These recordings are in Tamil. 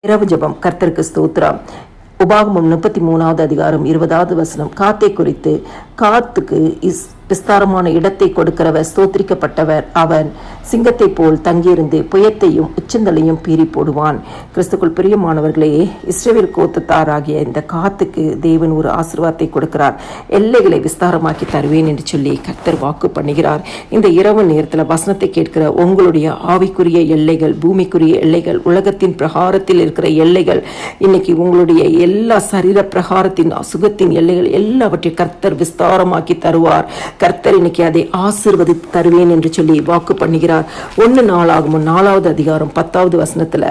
இரவு ஜெபம். கர்த்தருக்கு ஸ்தோத்திரம். உபாகமம் 33வது அதிகாரம் 20வது வசனம். காத்தை குறித்து, காத்துக்கு விஸ்தாரமான இடத்தை கொடுக்கிறவர் ஸ்தோத்திரிக்கப்பட்டவர். அவன் சிங்கத்தை போல் தங்கியிருந்து புயத்தையும் உச்சந்தலையும் பீறி போடுவான். கிறிஸ்துக்குள் பிரியமானவர்களே, இஸ்ரவேல் கோத்திரத்தாராகிய இந்த காத்துக்கு தேவன் ஒரு ஆசீர்வாதத்தை கொடுக்கிறார். எல்லைகளை விஸ்தாரமாக்கி தருவேன் என்று சொல்லி கர்த்தர் வாக்கு பண்ணுகிறார். இந்த இரவு நேரத்தில் வசனத்தை கேட்கிற உங்களுடைய ஆவிக்குரிய எல்லைகள், பூமிக்குரிய எல்லைகள், உலகத்தின் பிரகாரத்தில் இருக்கிற எல்லைகள், இன்னைக்கு உங்களுடைய எல்லா சரீர பிரகாரத்தின் சுகத்தின் எல்லைகள் எல்லாவற்றையும் கர்த்தர் விஸ்தாரமாக்கி தருவார். கர்த்தர் இன்னைக்கு அதை ஆசீர்வதித்து தருவேன் என்று சொல்லி வாக்கு பண்ணுகிறார். 1 நாளாகமம் 4வது அதிகாரம் 10வது வசனத்துல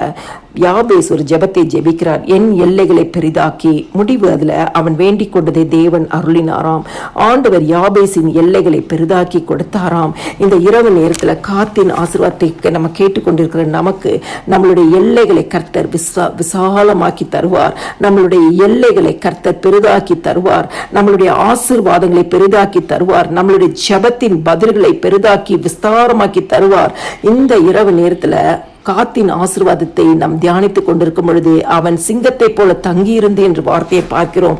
யாபேஸ் ஒரு ஜெபத்தை ஜெபிக்கிறார். என் எல்லைகளை பெரிதாக்கி, முடிவு அதுல அவன் வேண்டிக் கொண்டதை தேவன் அருளினாராம். ஆண்டவர் யாபேசின் எல்லைகளை பெரிதாக்கி கொடுத்தாராம். இந்த இரவு நேரத்துல காத்தின் ஆசீர்வாதத்தை நம்ம கேட்டுக்கொண்டிருக்கிற நமக்கு நம்மளுடைய எல்லைகளை கர்த்தர் விசாலமாக்கி தருவார். நம்மளுடைய எல்லைகளை கர்த்தர் பெரிதாக்கி தருவார். நம்மளுடைய ஆசீர்வாதங்களை பெரிதாக்கி தருவார். நம்மளுடைய ஜெபத்தின் பதில்களை பெரிதாக்கி விஸ்தாரமாக்கி தருவார். இந்த இரவு நேரத்துல காத்தின் ஆசீர்வாதத்தை நாம் தியானித்துக் கொண்டிருக்கும் பொழுது அவன் சிங்கத்தை போல தங்கியிருந்து என்று வார்த்தையை பார்க்கிறோம்.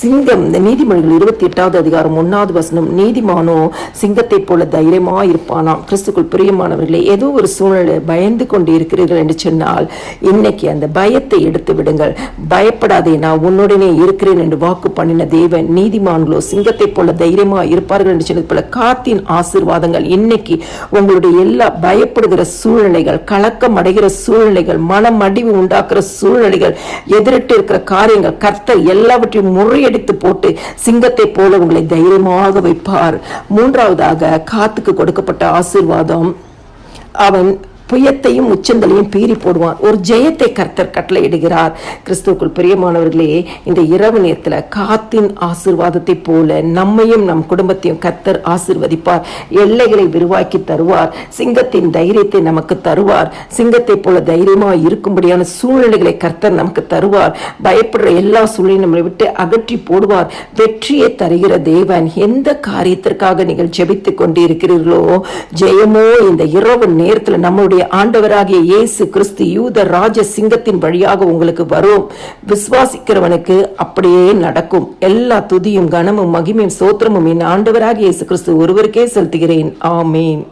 சிங்கம், இந்த நீதிமொழிகள் 28வது அதிகாரம் 1வது வசனம், நீதிமானோ சிங்கத்தை போல தைரியமா இருப்பானாம். கிறிஸ்துக்குள் பிரியமானவர்களே, ஏதோ ஒரு சூழ்நிலை பயந்து கொண்டு இருக்கிறீர்கள் என்று சொன்னால் இன்னைக்கு அந்த பயத்தை எடுத்து விடுங்கள். பயப்படாதே, நான் உன்னுடனே இருக்கிறேன் என்று வாக்கு பண்ணின தேவன், நீதிமான்களோ சிங்கத்தை போல தைரியமா இருப்பார்கள் என்று சொன்னது போல காத்தின் ஆசீர்வாதங்கள் இன்னைக்கு உங்களுடைய எல்லா பயப்படுகிற சூழ்நிலைகள், கலக்கம் அடைகிற சூழ்நிலைகள், மனம் அடிவு உண்டாக்குற சூழ்நிலைகள், எதிரிட்டு இருக்கிற காரியங்கள் கர்த்தர் எல்லாவற்றையும் முறையடித்து போட்டு சிங்கத்தை போல உங்களை தைரியமாக வைப்பார். 3வதாக காத்துக்கு கொடுக்கப்பட்ட ஆசீர்வாதம், அவன் புயத்தையும் உச்சந்தலையும் பீறி போடுவான். ஒரு ஜெயத்தை கர்த்தர் கட்டளையிடுகிறார். கிறிஸ்துவுக்குள் பிரியமானவர்களே, இந்த இரவு நேரத்தில் காத்தின் ஆசீர்வாதத்தை போல நம்மையும் நம் குடும்பத்தையும் கர்த்தர் ஆசீர்வதிப்பார். எல்லைகளை விரிவாக்கி தருவார். சிங்கத்தின் தைரியத்தை நமக்கு தருவார். சிங்கத்தை போல தைரியமா இருக்கும்படியான சூழ்நிலைகளை கர்த்தர் நமக்கு தருவார். பயப்படுற எல்லா சூழ்நிலையும் நம்மளை விட்டு அகற்றி போடுவார். வெற்றியை தருகிற தேவன். எந்த காரியத்திற்காக நீங்கள் ஜெபித்துக் கொண்டு இருக்கிறீர்களோ, ஜெயமோ இந்த இரவு நேரத்தில் நம்முடைய ஆண்டவராகிய இயேசு கிறிஸ்து யூத ராஜ சிங்கத்தின் வழியாக உங்களுக்கு வரும். விசுவாசிக்கிறவனுக்கு அப்படியே நடக்கும். எல்லா துதியும் கனமும் மகிமையும் சோத்திரமும் என் ஆண்டவராகிய இயேசு கிறிஸ்து ஒருவருக்கே செலுத்துகிறேன். ஆமேன்.